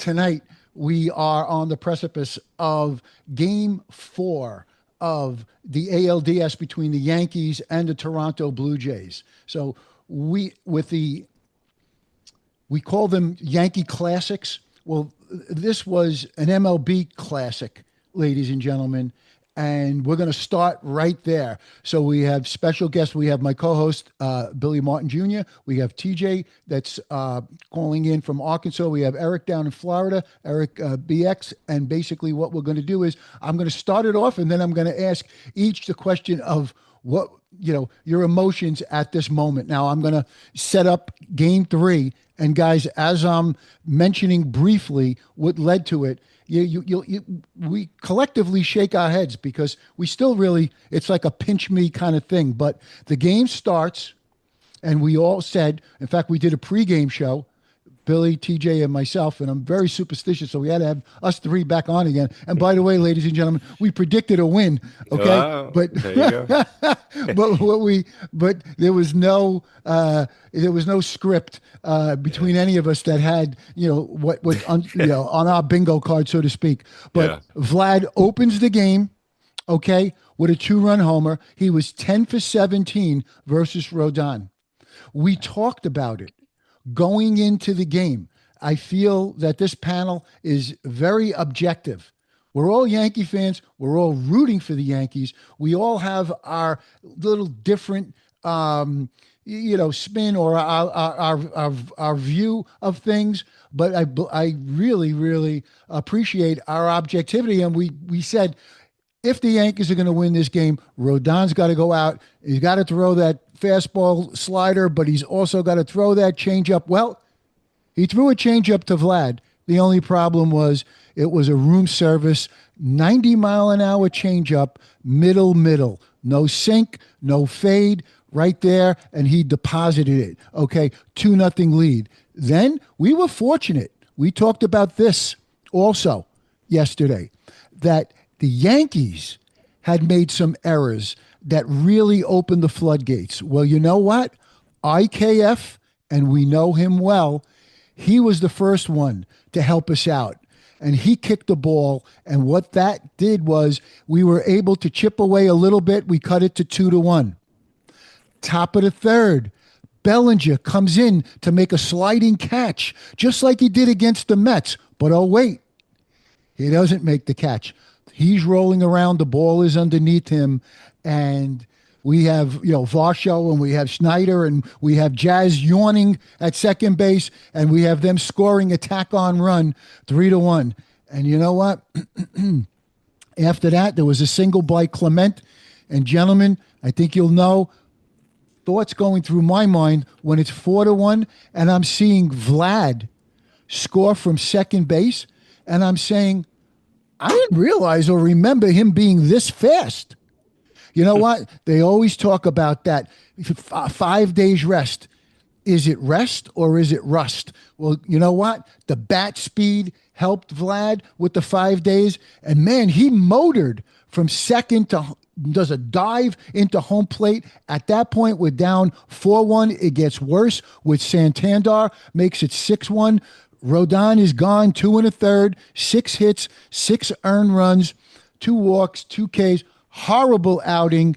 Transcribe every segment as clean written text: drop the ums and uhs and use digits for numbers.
tonight we are on the precipice of Game 4 of the ALDS between the Yankees and the Toronto Blue Jays. So we call them Yankee Classics. Well, this was an MLB Classic, ladies and gentlemen, and we're going to start right there. So we have special guests. We have my co-host, Billy Martin Jr. We have TJ that's calling in from Arkansas. We have Eric down in Florida, Eric BX. And basically what we're going to do is I'm going to start it off, and then I'm going to ask each the question of what, your emotions at this moment. Now I'm going to set up Game 3. And guys, as I'm mentioning briefly what led to it, we collectively shake our heads because we still really, it's like a pinch me kind of thing. But the game starts, and we all said, in fact, we did a pregame show, Billy, TJ, and myself, and I'm very superstitious, so we had to have us three back on again. And by the way, ladies and gentlemen, we predicted a win. Okay, wow. But there you go. but there was no script between any of us that had on our bingo card, so to speak. But Vlad opens the game, okay, with a 2-run homer. He was 10 for 17 versus Rodon. We talked about it going into the game. I feel that this panel is very objective. We're all Yankee fans. We're all rooting for the Yankees. We all have our little different, spin or our view of things. But I really, really appreciate our objectivity. And we said, if the Yankees are going to win this game, Rodon's got to go out. He's got to throw that fastball slider, but he's also got to throw that changeup. Well, he threw a changeup to Vlad. The only problem was it was a room service, 90-mile-an-hour changeup, middle. No sink, no fade, right there, and he deposited it. Okay, 2-0 lead. Then we were fortunate. We talked about this also yesterday, that the Yankees had made some errors that really opened the floodgates. Well, you know what? IKF, and we know him well, he was the first one to help us out. And he kicked the ball, and what that did was we were able to chip away a little bit. We cut it to 2-1. Top of the third, Bellinger comes in to make a sliding catch, just like he did against the Mets. But oh, wait, he doesn't make the catch. He's rolling around. The ball is underneath him. And we have, Varsho, and we have Schneider, and we have Jazz yawning at second base, and we have them scoring a tack-on run, 3-1. And you know what? After that, there was a single by Clement. And gentlemen, I think you'll know, thoughts going through my mind when it's 4-1, and I'm seeing Vlad score from second base, and I'm saying, I didn't realize or remember him being this fast. You know what? They always talk about that 5 days rest. Is it rest or is it rust? Well, you know what? The bat speed helped Vlad with the 5 days. And man, he motored from second to does a dive into home plate. At that point, we're down 4-1. It gets worse with Santander, makes it 6-1. Rodon is gone, 2 1/3, 6 hits, 6 earned runs, 2 walks, 2 Ks. Horrible outing.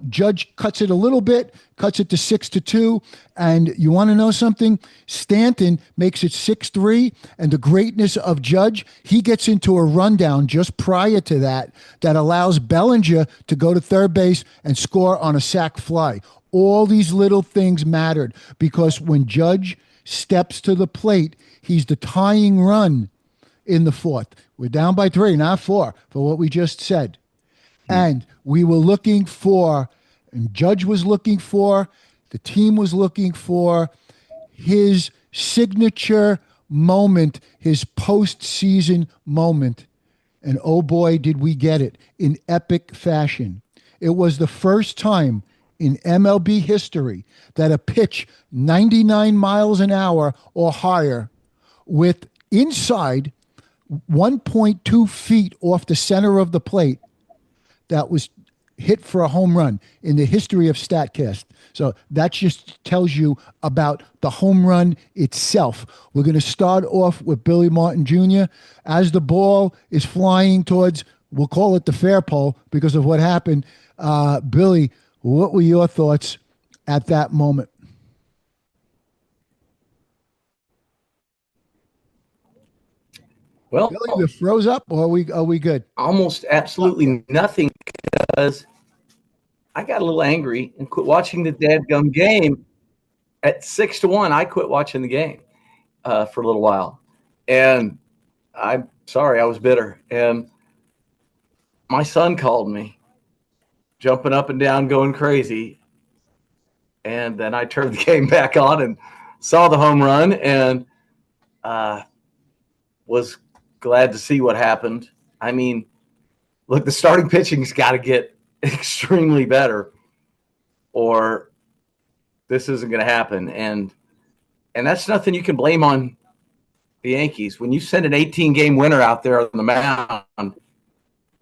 Judge cuts it a little bit, cuts it to 6-2. And you want to know something? Stanton makes it 6-3. And the greatness of Judge, he gets into a rundown just prior to that allows Bellinger to go to third base and score on a sac fly. All these little things mattered because when Judge steps to the plate, he's the tying run in the fourth. We're down by 3, not 4, for what we just said. And we were looking for, and Judge was looking for, the team was looking for his signature moment, his postseason moment. And oh boy, did we get it in epic fashion. It was the first time in MLB history that a pitch 99 miles an hour or higher with inside 1.2 feet off the center of the plate, that was hit for a home run in the history of StatCast. So that just tells you about the home run itself. We're going to start off with Billy Martin Jr. As the ball is flying towards, we'll call it the fair pole because of what happened. Billy, what were your thoughts at that moment? Well, Billy, we froze up, or are we good? almost absolutely nothing because I got a little angry and quit watching the dadgum game at 6-1. I quit watching the game for a little while, and I'm sorry, I was bitter. And my son called me, jumping up and down, going crazy. And then I turned the game back on and saw the home run, and uh, was glad to see what happened. I mean, look, the starting pitching's got to get extremely better, or this isn't going to happen. And that's nothing you can blame on the Yankees. When you send an 18-game winner out there on the mound,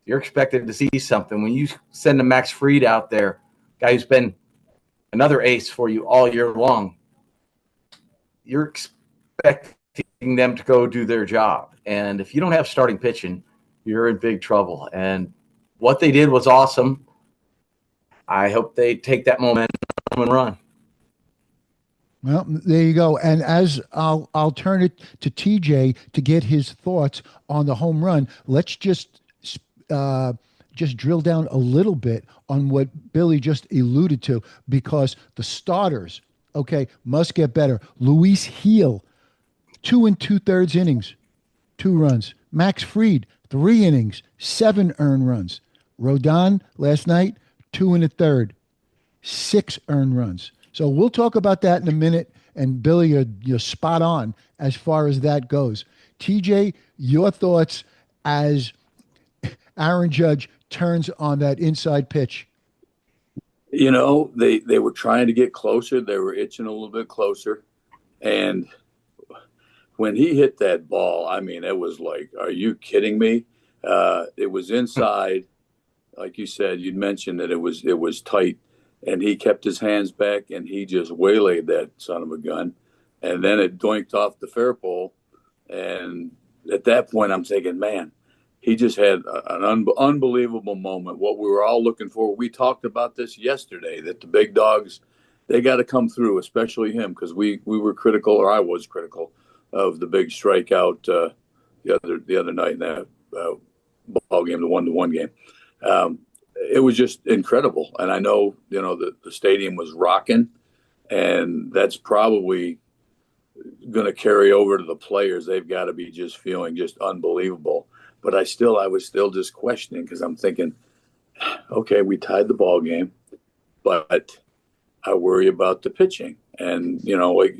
you're expected to see something. When you send a Max Fried out there, guy who's been another ace for you all year long, you're expecting them to go do their job. And if you don't have starting pitching, you're in big trouble. And what they did was awesome. I hope they take that momentum and run. Well, there you go. And as I'll turn it to TJ to get his thoughts on the home run. Let's just drill down a little bit on what Billy just alluded to, because the starters, okay, must get better. Luis Heel, 2 2/3 innings, 2 runs. Max Fried, 3 innings, 7 earned runs. Rodon last night, 2 1/3, 6 earned runs. So we'll talk about that in a minute. And Billy, you're spot on as far as that goes. TJ, your thoughts as Aaron Judge turns on that inside pitch. They were trying to get closer. They were itching a little bit closer. And when he hit that ball, I mean, it was like, are you kidding me? It was inside. Like you said, you'd mentioned that it was tight. And he kept his hands back, and he just waylaid that son of a gun. And then it doinked off the fair pole. And at that point, I'm thinking, man, he just had an unbelievable moment, what we were all looking for. We talked about this yesterday, that the big dogs, they got to come through, especially him, because we were critical, or I was critical, of the big strikeout the other night in that ball game, the 1-1 game. It was just incredible. And I know, the stadium was rocking, and that's probably going to carry over to the players. They've got to be just feeling just unbelievable. But I was still just questioning, because I'm thinking, okay, we tied the ball game, but I worry about the pitching. And, like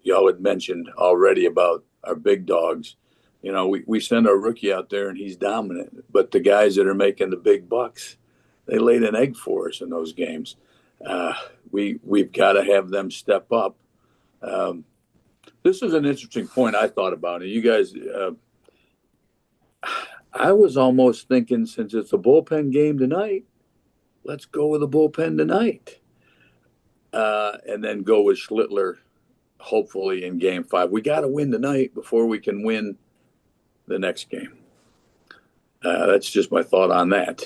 y'all had mentioned already about our big dogs, we send our rookie out there and he's dominant, but the guys that are making the big bucks, they laid an egg for us in those games. We've got to have them step up. This is an interesting point I thought about. And you guys, I was almost thinking, since it's a bullpen game tonight, let's go with the bullpen tonight. And then go with Schlittler, hopefully in game 5. We got to win tonight before we can win the next game. That's just my thought on that.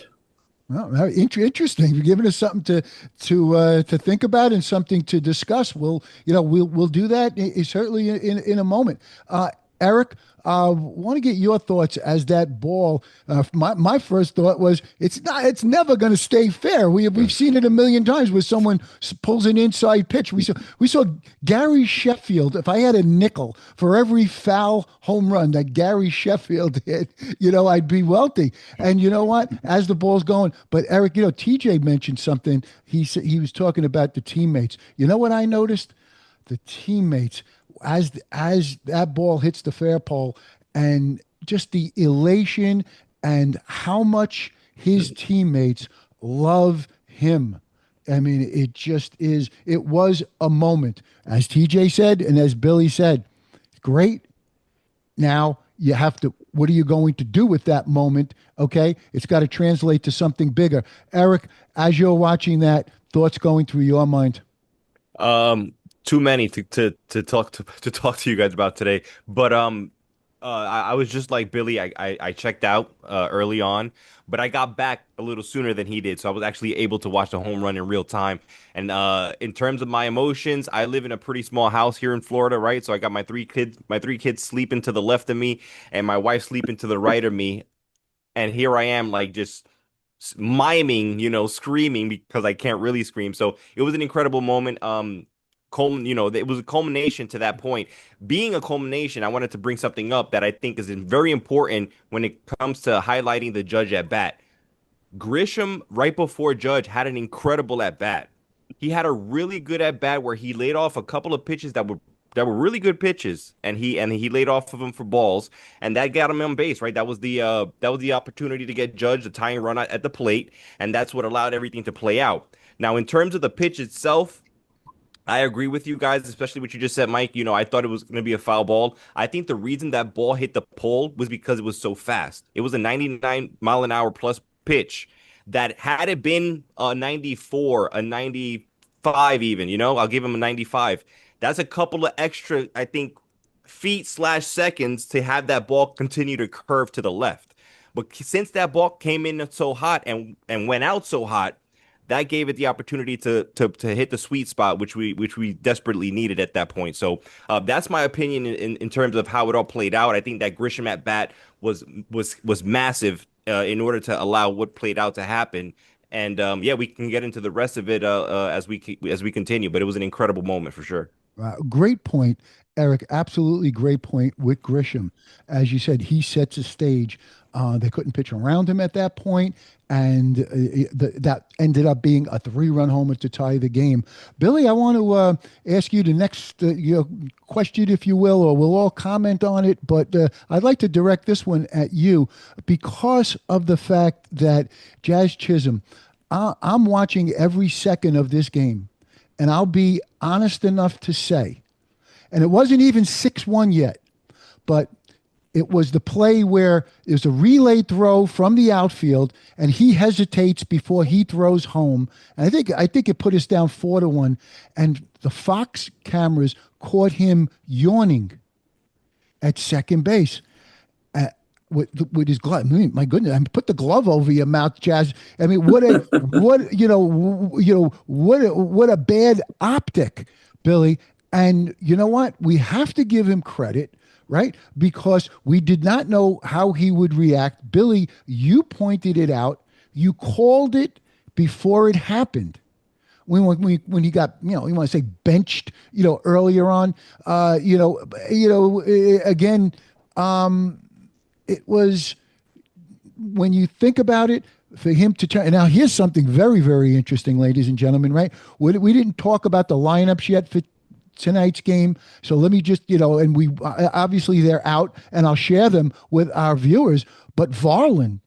Well, interesting. You're giving us something to think about and something to discuss. We'll do that certainly in a moment. Eric, want to get your thoughts as that ball. My first thought was it's never going to stay fair. We've seen it a million times where someone pulls an inside pitch. We saw Gary Sheffield. If I had a nickel for every foul home run that Gary Sheffield hit, I'd be wealthy. And you know what? As the ball's going, but Eric, TJ mentioned something. He was talking about the teammates. You know what I noticed? The teammates, as that ball hits the fair pole, and just the elation and how much his teammates love him. I mean, it was a moment, as TJ said and as Billy said. Great. Now you have to, what are you going to do with that moment? Okay. It's got to translate to something bigger. Eric, as you're watching that, thoughts going through your mind? Um, Too many to talk to talk to you guys about today. But I was just like Billy. I checked out early on, but I got back a little sooner than he did, so I was actually able to watch the home run in real time. And in terms of my emotions, I live in a pretty small house here in Florida, right? So I got my three kids sleeping to the left of me, and my wife sleeping to the right of me. And here I am, like just miming, screaming because I can't really scream. So it was an incredible moment. It was a culmination to that point. Being a culmination, I wanted to bring something up that I think is very important when it comes to highlighting the Judge at bat. Grisham, right before Judge, had an incredible at bat. He had a really good at bat where he laid off a couple of pitches that were really good pitches, and he laid off of them for balls, and that got him on base. Right, that was the opportunity to get Judge the tying run at the plate, and that's what allowed everything to play out. Now, in terms of the pitch itself, I agree with you guys, especially what you just said, Mike. I thought it was going to be a foul ball. I think the reason that ball hit the pole was because it was so fast. It was a 99-mile-an-hour plus pitch that had it been a 94, a 95 even, I'll give him a 95. That's a couple of extra, I think, feet/seconds to have that ball continue to curve to the left. But since that ball came in so hot and went out so hot, that gave it the opportunity to hit the sweet spot, which we desperately needed at that point. So that's my opinion in terms of how it all played out. I think that Grisham at bat was massive in order to allow what played out to happen. And yeah, we can get into the rest of it as we continue. But it was an incredible moment for sure. Great point, Eric. Absolutely great point with Grisham. As you said, he sets a stage. They couldn't pitch around him at that point, and that ended up being a three-run homer to tie the game. Billy, I want to ask you the next question, if you will, or we'll all comment on it, but I'd like to direct this one at you because of the fact that Jazz Chisholm, I'm watching every second of this game. And I'll be honest enough to say, and it wasn't even 6-1 yet, but it was the play where there's a relay throw from the outfield, and he hesitates before he throws home. And I think it put us down 4-1, and the Fox cameras caught him yawning at second base. With his glove. I mean, my goodness, I mean, put the glove over your mouth, Jazz. I mean, what a bad optic, Billy. And you know what? We have to give him credit, right? Because we did not know how he would react. Billy, you pointed it out. You called it before it happened. When he got, you want to say benched, earlier on, again, it was, when you think about it, for him to turn. And now here's something very, very interesting, ladies and gentlemen, right? We didn't talk about the lineups yet for tonight's game. So let me just, and we obviously they're out, and I'll share them with our viewers. But Varlin,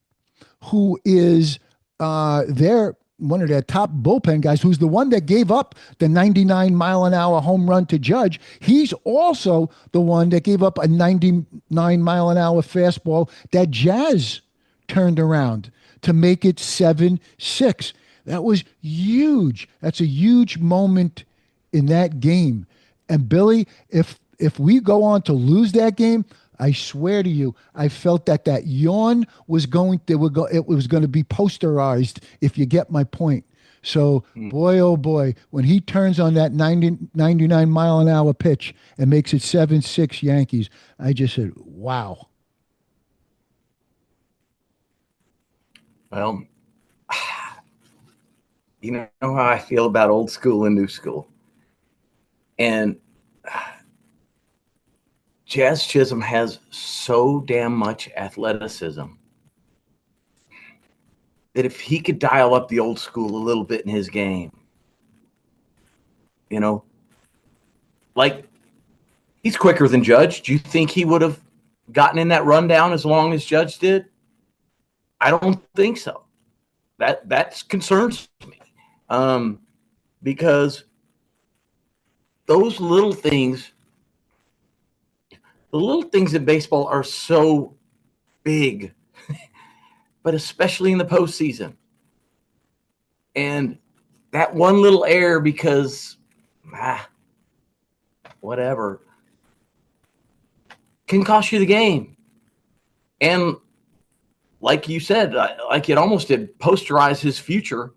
who is one of their top bullpen guys, who's the one that gave up the 99-mile-an-hour home run to Judge. He's also the one that gave up a 99-mile-an-hour fastball that Jazz turned around to make it 7-6. That was huge. That's a huge moment in that game. And Billy, if we go on to lose that game, I swear to you, I felt that yawn was it was going to be posterized, if you get my point. So, boy, oh boy, when he turns on that 99-mile-an-hour pitch and makes it 7-6 Yankees, I just said, wow. Well, you know how I feel about old school and new school. And Jazz Chisholm has so damn much athleticism that if he could dial up the old school a little bit in his game, like he's quicker than Judge. Do you think he would have gotten in that rundown as long as Judge did? I don't think so. That concerns me because those little things The little things in baseball are so big, but especially in the postseason. And that one little error because, whatever, can cost you the game. And like you said, like it almost did posterize his future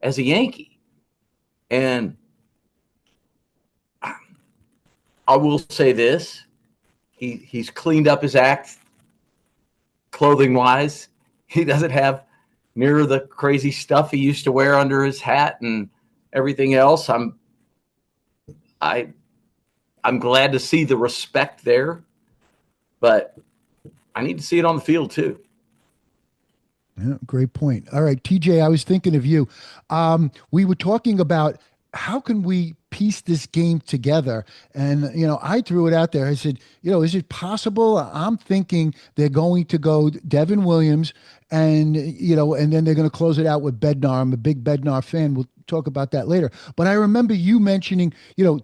as a Yankee. And I will say this, he's cleaned up his act clothing wise. He doesn't have near the crazy stuff he used to wear under his hat and everything else. I'm glad to see the respect there, but I need to see it on the field too. Yeah, great point. All right, TJ, I was thinking of you. We were talking about how can we piece this game together? And, I threw it out there. I said, is it possible? I'm thinking they're going to go Devin Williams and, and then they're going to close it out with Bednar. I'm a big Bednar fan. We'll talk about that later. But I remember you mentioning,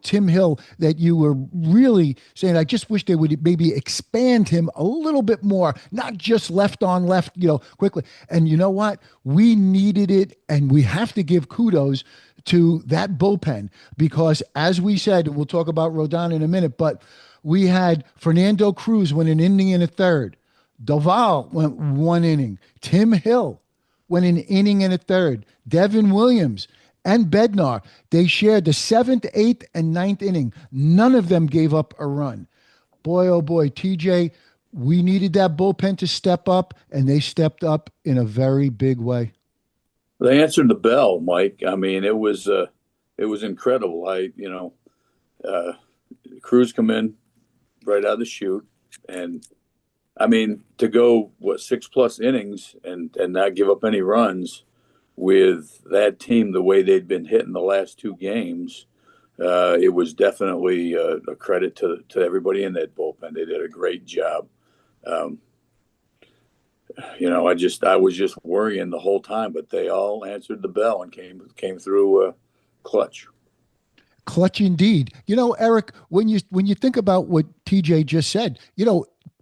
Tim Hill, that you were really saying, I just wish they would maybe expand him a little bit more, not just left on left, quickly. And you know what? We needed it, and we have to give kudos to that bullpen because, as we said, and we'll talk about Rodon in a minute, but we had Fernando Cruz went an inning and a third. Doval went 1 inning. Tim Hill went an inning and a third. Devin Williams and Bednar, they shared the 7th, 8th, and 9th inning. None of them gave up a run. Boy, oh boy, TJ, we needed that bullpen to step up, and they stepped up in a very big way. They answered the bell, Mike. I mean, it was incredible. Cruz come in right out of the chute, and I mean, to go 6+ innings and not give up any runs with that team the way they'd been hitting the last 2 games, it was definitely a credit to everybody in that bullpen. They did a great job. I was just worrying the whole time, but they all answered the bell and came through clutch. Clutch indeed. Eric, when you think about what TJ just said,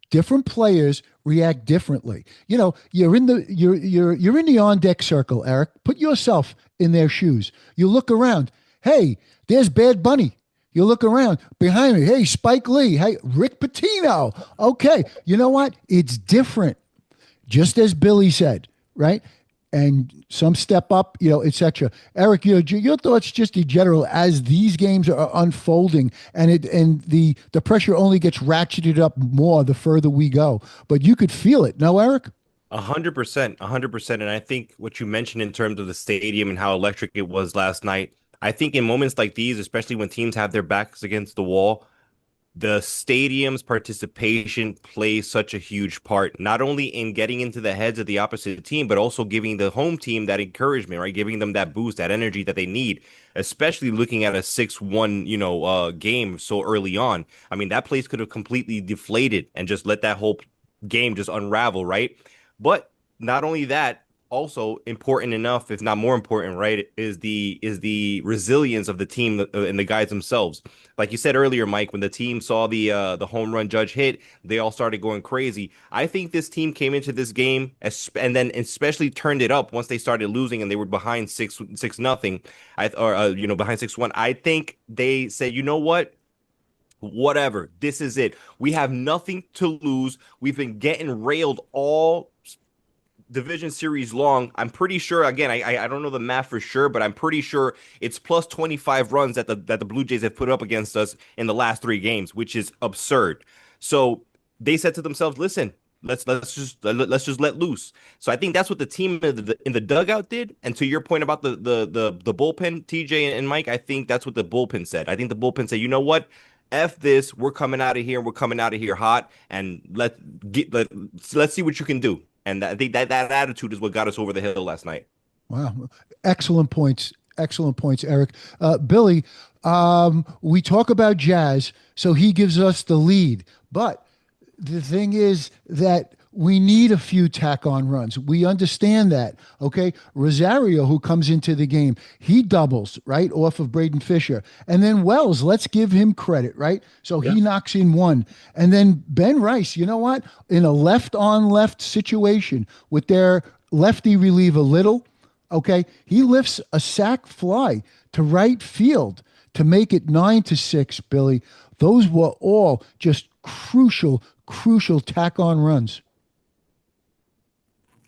different players react differently. You're in the on deck circle, Eric. Put yourself in their shoes. You look around. Hey, there's Bad Bunny. You look around behind me. Hey, Spike Lee. Hey, Rick Pitino. Okay, you know what? It's different. Just as Billy said, right? And some step up, etc. Eric, your thoughts just in general as these games are unfolding, and the pressure only gets ratcheted up more the further we go. But you could feel it, no, Eric? 100%, 100%. And I think what you mentioned in terms of the stadium and how electric it was last night, I think in moments like these, especially when teams have their backs against the wall, the stadium's participation plays such a huge part, not only in getting into the heads of the opposite team, but also giving the home team that encouragement, right? Giving them that boost, that energy that they need, especially looking at a 6-1, game so early on. I mean, that place could have completely deflated and just let that whole game just unravel, right? But not only that, also important enough, if not more important, right, is the resilience of the team and the guys themselves. Like you said earlier, Mike, when the team saw the home run Judge hit, they all started going crazy. I think this team came into this game and then especially turned it up once they started losing and they were behind 6-0, behind 6-1. I think they said, you know what? Whatever, this is it. We have nothing to lose. We've been getting railed all division series long. I'm pretty sure, again, I don't know the math for sure, but I'm pretty sure it's plus 25 runs that the Blue Jays have put up against us in the last 3 games, which is absurd. So they said to themselves, listen, let's just let loose. So I think that's what the team in the dugout did. And to your point about the bullpen, TJ and Mike, I think that's what the bullpen said. I think the bullpen said, you know what? F this, we're coming out of here. We're coming out of here hot, and let's see what you can do. And I think that attitude is what got us over the hill last night. Wow. Excellent points. Excellent points, Eric. Billy, we talk about Jazz, so he gives us the lead. But the thing is that we need a few tack on runs. We understand that. Okay. Rosario, who comes into the game, he doubles, right, off of Braden Fisher. And then Wells, let's give him credit, right? So he knocks in one. And then Ben Rice, you know what? In a left on left situation with their lefty reliever Little, okay, he lifts a sac fly to right field to make it 9-6, Billy. Those were all just crucial tack on runs.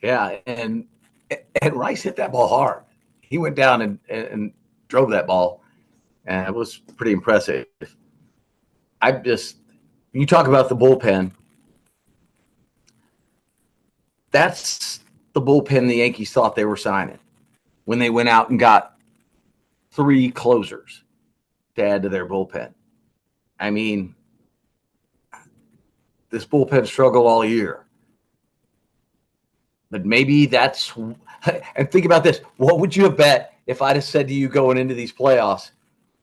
Yeah, and Rice hit that ball hard. He went down and drove that ball, and it was pretty impressive. You talk about the bullpen. That's the bullpen the Yankees thought they were signing when they went out and got 3 closers to add to their bullpen. I mean, this bullpen struggled all year. But maybe that's – and think about this. What would you have bet if I'd have said to you going into these playoffs,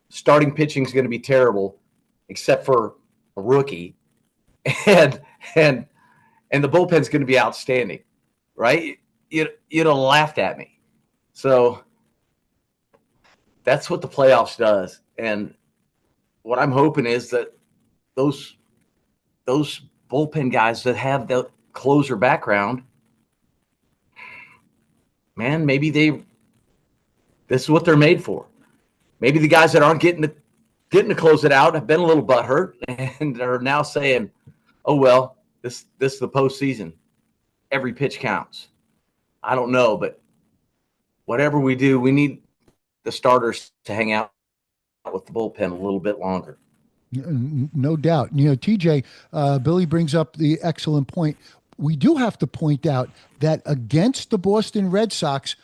starting pitching is going to be terrible except for a rookie, and the bullpen's going to be outstanding, right? You'd have laughed at me. So that's what the playoffs does. And what I'm hoping is that those bullpen guys that have the closer background, man, maybe this is what they're made for. Maybe the guys that aren't getting to close it out have been a little butthurt and are now saying, oh, well, this is the postseason. Every pitch counts. I don't know, but whatever we do, we need the starters to hang out with the bullpen a little bit longer. No doubt. TJ, Billy brings up the excellent point. We do have to point out that against the Boston Red Sox,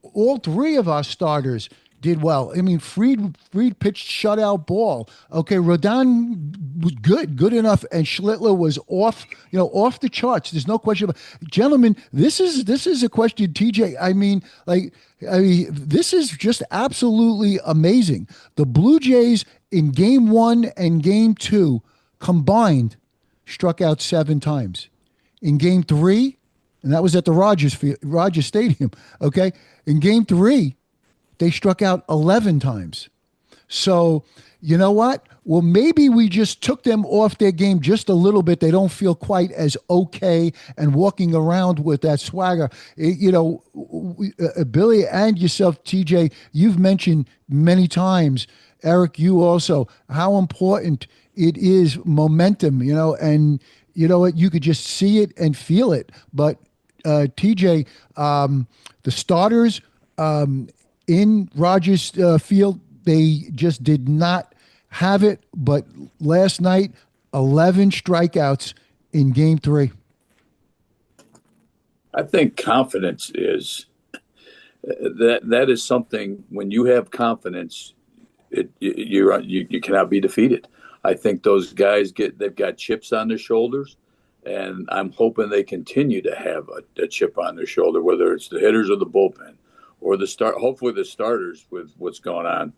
all 3 of our starters did well. I mean, Fried pitched shutout ball. Okay, Rodon was good enough, and Schlittler was off the charts. There's no question about it. Gentlemen, this is a question, TJ. I mean, this is just absolutely amazing. The Blue Jays in Game 1 and Game 2 combined struck out 7 times. In Game 3, and that was at the Rogers Stadium, okay? In Game 3, they struck out 11 times. So, you know what? Well, maybe we just took them off their game just a little bit. They don't feel quite as okay and walking around with that swagger. Billy and yourself, TJ, you've mentioned many times, Eric, you also, how important it is momentum, and you know what? You could just see it and feel it. But TJ, the starters in Rogers Field, they just did not have it. But last night, 11 strikeouts in Game 3. I think confidence is that is something. When you have confidence, you cannot be defeated. I think those guys they've got chips on their shoulders, and I'm hoping they continue to have a chip on their shoulder, whether it's the hitters or the bullpen or hopefully the starters with what's going on,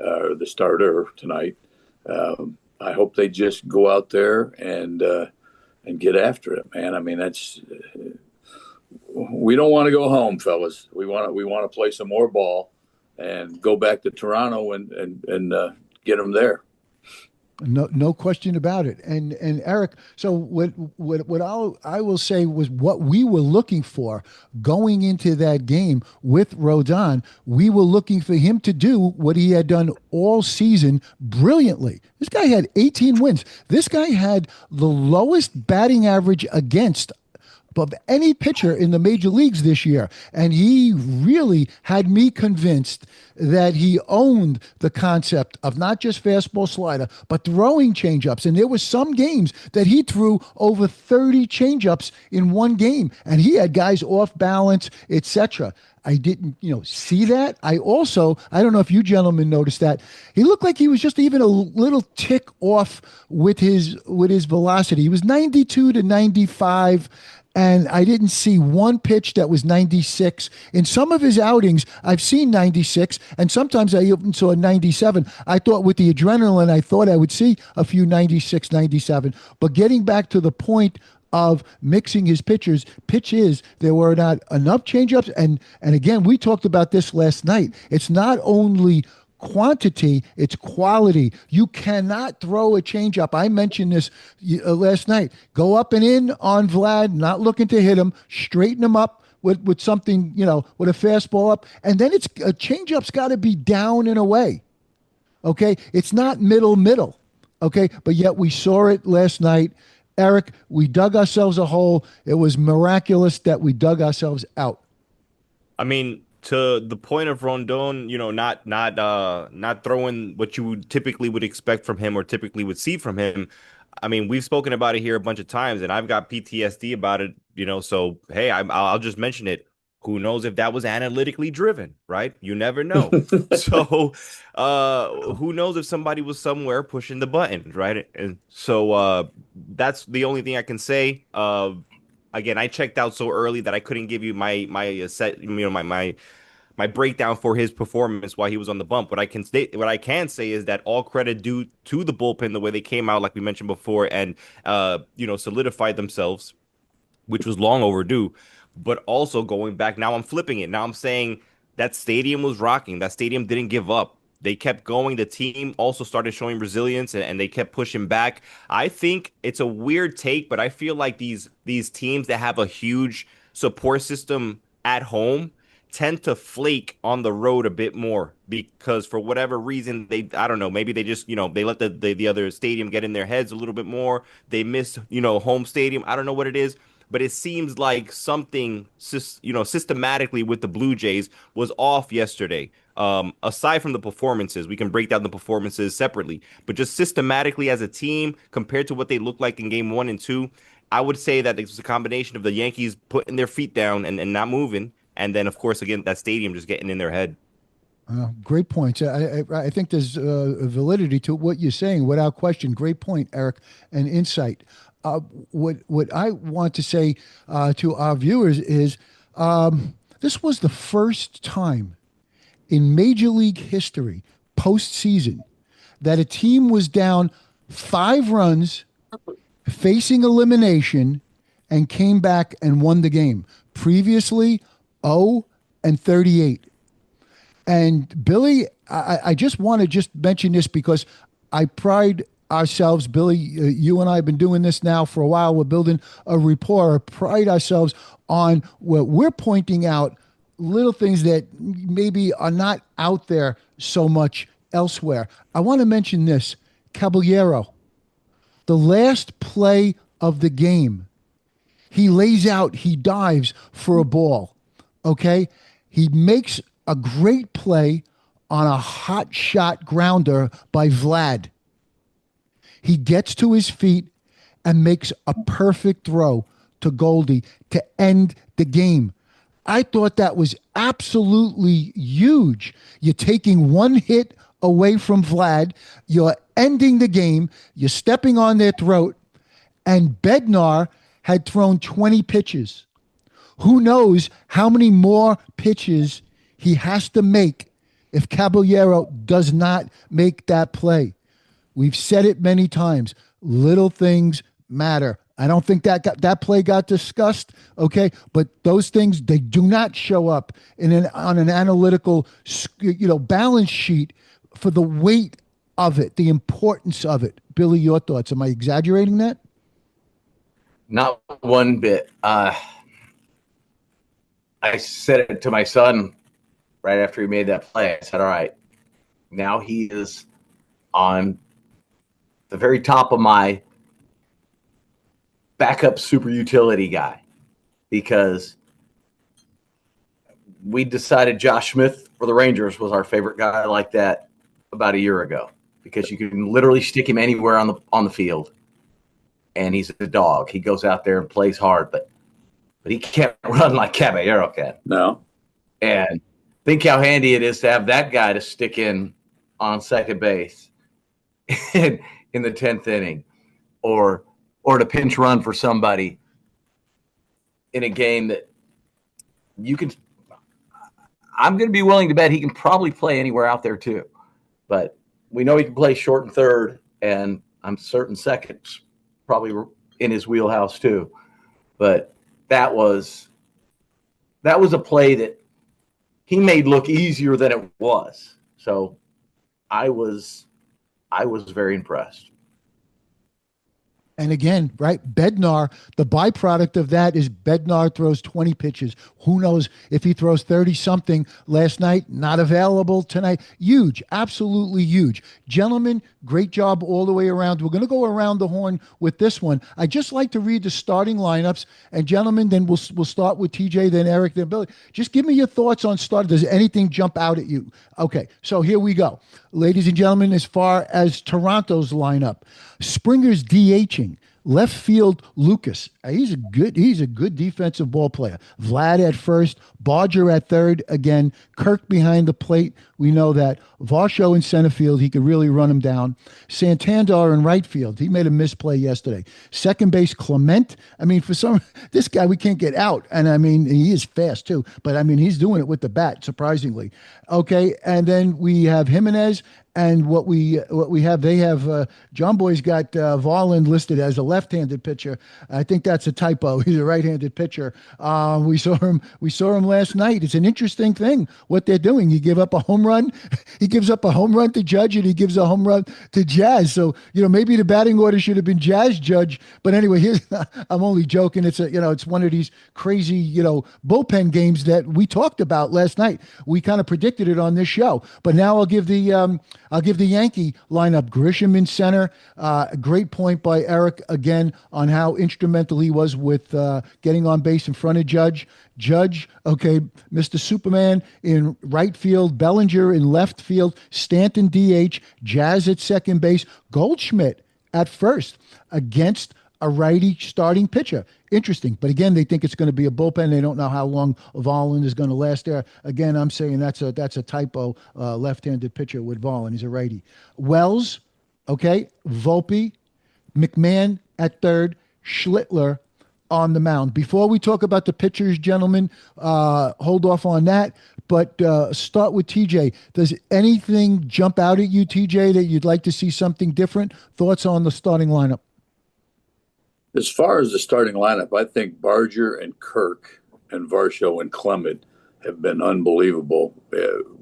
or the starter tonight. I hope they just go out there and get after it, man. I mean, we don't want to go home, fellas. We want to play some more ball and go back to Toronto and get them there. No question about it. And Eric, so what I will say was what we were looking for going into that game with Rodon. We were looking for him to do what he had done all season brilliantly. This guy had 18 wins. This guy had the lowest batting average against of any pitcher in the major leagues this year. And he really had me convinced that he owned the concept of not just fastball slider, but throwing changeups. And there were some games that he threw over 30 changeups in one game, and he had guys off balance, etc. I didn't, see that. I don't know if you gentlemen noticed that. He looked like he was just even a little tick off with his velocity. He was 92 to 95. And I didn't see one pitch that was 96. In some of his outings, I've seen 96, and sometimes I even saw a 97. I thought with the adrenaline, I thought I would see a few 96, 97. But getting back to the point of mixing his pitches. There were not enough changeups, and again, we talked about this last night. It's not only quantity, it's quality. You cannot throw a changeup. I mentioned this last night. Go up and in on Vlad, not looking to hit him, straighten him up with something, with a fastball up, and then it's a changeup's got to be down and away. Okay, it's not middle. Okay, but yet we saw it last night. Eric, we dug ourselves a hole. It was miraculous that we dug ourselves out. I mean, to the point of Rondon, not throwing what you typically would expect from him or typically would see from him. I mean, we've spoken about it here a bunch of times, and I've got PTSD about it. So hey, I'll just mention it. Who knows if that was analytically driven, right? You never know. So, who knows if somebody was somewhere pushing the button, right? And so, that's the only thing I can say. Again, I checked out so early that I couldn't give you my set, my breakdown for his performance while he was on the bump. What I can say is that all credit due to the bullpen, the way they came out, like we mentioned before, and solidified themselves, which was long overdue. But also going back, now I'm flipping it. Now I'm saying that stadium was rocking. That stadium didn't give up. They kept going. The team also started showing resilience, and they kept pushing back. I think it's a weird take, but I feel like these teams that have a huge support system at home tend to flake on the road a bit more because for whatever reason I don't know, maybe they just they let the other stadium get in their heads a little bit more. They miss home stadium. I don't know what it is, but it seems like something systematically with the Blue Jays was off yesterday. Aside from the performances, we can break down the performances separately, but just systematically as a team compared to what they looked like in game 1 and 2, I would say that it was a combination of the Yankees putting their feet down and not moving. And then, of course, again, that stadium just getting in their head. Great points. I think there's validity to what you're saying, without question. Great point, Eric, and insight. What I want to say to our viewers is this was the first time in Major League history, postseason, that a team was down 5 runs, facing elimination, and came back and won the game. Previously, 0-38. And Billy, I just want to just mention this because I pride ourselves, Billy, you and I have been doing this now for a while. We're building a rapport. Pride ourselves on what we're pointing out, little things that maybe are not out there so much elsewhere. I want to mention this. Caballero, the last play of the game, he lays out, he dives for a ball. Okay? He makes a great play on a hot shot grounder by Vlad. He gets to his feet and makes a perfect throw to Goldie to end the game. I thought that was absolutely huge. You're taking one hit away from Vlad. You're ending the game. You're stepping on their throat. And Bednar had thrown 20 pitches. Who knows how many more pitches he has to make if Caballero does not make that play. We've said it many times. Little things matter. I don't think that play got discussed, okay? But those things, they do not show up on an analytical, balance sheet for the weight of it, the importance of it. Billy, your thoughts? Am I exaggerating that? Not one bit. I said it to my son right after he made that play. I said, all right, now he is on the very top of my backup super utility guy, because we decided Josh Smith for the Rangers was our favorite guy like that about a year ago, because you can literally stick him anywhere on the field, and he's a dog. He goes out there and plays hard, but he can't run like Caballero can. No. And think how handy it is to have that guy to stick in on second base in the 10th inning, or to pinch run for somebody in a game that you can. I'm going to be willing to bet he can probably play anywhere out there too, but we know he can play short and third, and I'm certain second's probably in his wheelhouse too. But that was a play that he made look easier than it was. So I was very impressed. And again, right, Bednar, the byproduct of that is Bednar throws 20 pitches. Who knows if he throws 30 something last night, not available tonight. Huge, absolutely huge. Gentlemen, great job all the way around. We're going to go around the horn with this one. I just like to read the starting lineups. And gentlemen, then we'll start with TJ, then Eric, then Billy. Just give me your thoughts on start. Does anything jump out at you? Okay, so here we go. Ladies and gentlemen, as far as Toronto's lineup, Springer's DHing. Left field, Lucas. He's a good defensive ball player. Vlad at first, Bodger at third. Again, Kirk behind the plate. We know that. Varsho in center field. He could really run him down. Santander in right field. He made a misplay yesterday. Second base, Clement. I mean, this guy we can't get out. And I mean, he is fast too. But I mean, he's doing it with the bat, surprisingly. Okay, and then we have Jimenez. And what we have, they have John Boy's got Varland listed as a left-handed pitcher. I think that's a typo. He's a right-handed pitcher. We saw him last night. It's an interesting thing what they're doing. He give up a home run. He gives up a home run to Judge, and he gives a home run to Jazz. So maybe the batting order should have been Jazz, Judge. But anyway, I'm only joking. It's one of these crazy bullpen games that we talked about last night. We kind of predicted it on this show. But now I'll give the Yankee lineup. Grisham in center. A great point by Eric again on how instrumental he was with getting on base in front of Judge. Judge, okay, Mr. Superman in right field, Bellinger in left field, Stanton DH, Jazz at second base, Goldschmidt at first against a righty starting pitcher. Interesting. But again, they think it's going to be a bullpen. They don't know how long Volland is going to last there. Again, I'm saying that's a typo. Left-handed pitcher with Volland. He's a righty. Wells, okay, Volpe, McMahon at third, Schlittler on the mound. Before we talk about the pitchers, gentlemen, hold off on that. But start with TJ. Does anything jump out at you, TJ, that you'd like to see something different? Thoughts on the starting lineup? As far as the starting lineup, I think Barger and Kirk and Varsho and Clement have been unbelievable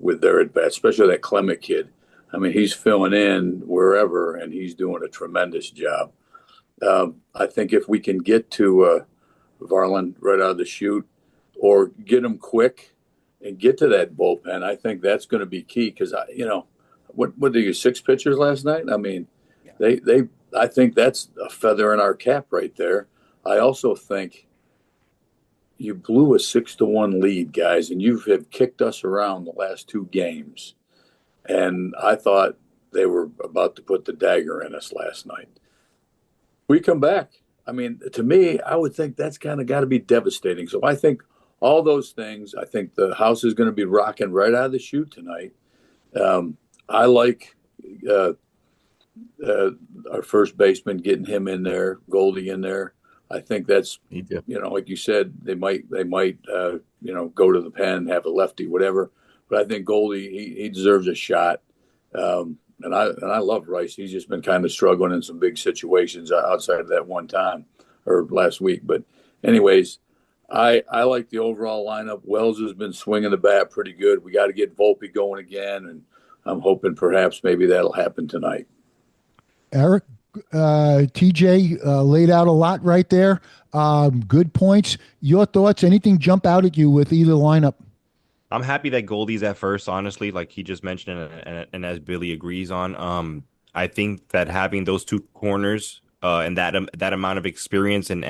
with their at-bats, especially that Clement kid. I mean, he's filling in wherever, and he's doing a tremendous job. I think if we can get to Varland right out of the chute or get him quick and get to that bullpen, I think that's going to be key because, what did you 6 pitchers last night? I mean, I think that's a feather in our cap right there. I also think you blew a 6-1 lead, guys, and you have kicked us around the last 2 games. And I thought they were about to put the dagger in us last night. We come back. I mean, to me, I would think that's kind of got to be devastating. So I think all those things, I think the house is going to be rocking right out of the chute tonight. I like our first baseman, getting him in there, Goldie in there. I think that's, like you said, they might go to the pen, have a lefty, whatever. But I think Goldie, he deserves a shot. And I love Rice. He's just been kind of struggling in some big situations outside of that one time or last week. But anyways, I like the overall lineup. Wells has been swinging the bat pretty good. We got to get Volpe going again, and I'm hoping perhaps maybe that'll happen tonight. Eric, TJ laid out a lot right there. Good points. Your thoughts? Anything jump out at you with either lineup? I'm happy that Goldie's at first, honestly, like he just mentioned, and as Billy agrees on. I think that having those 2 corners and that amount of experience and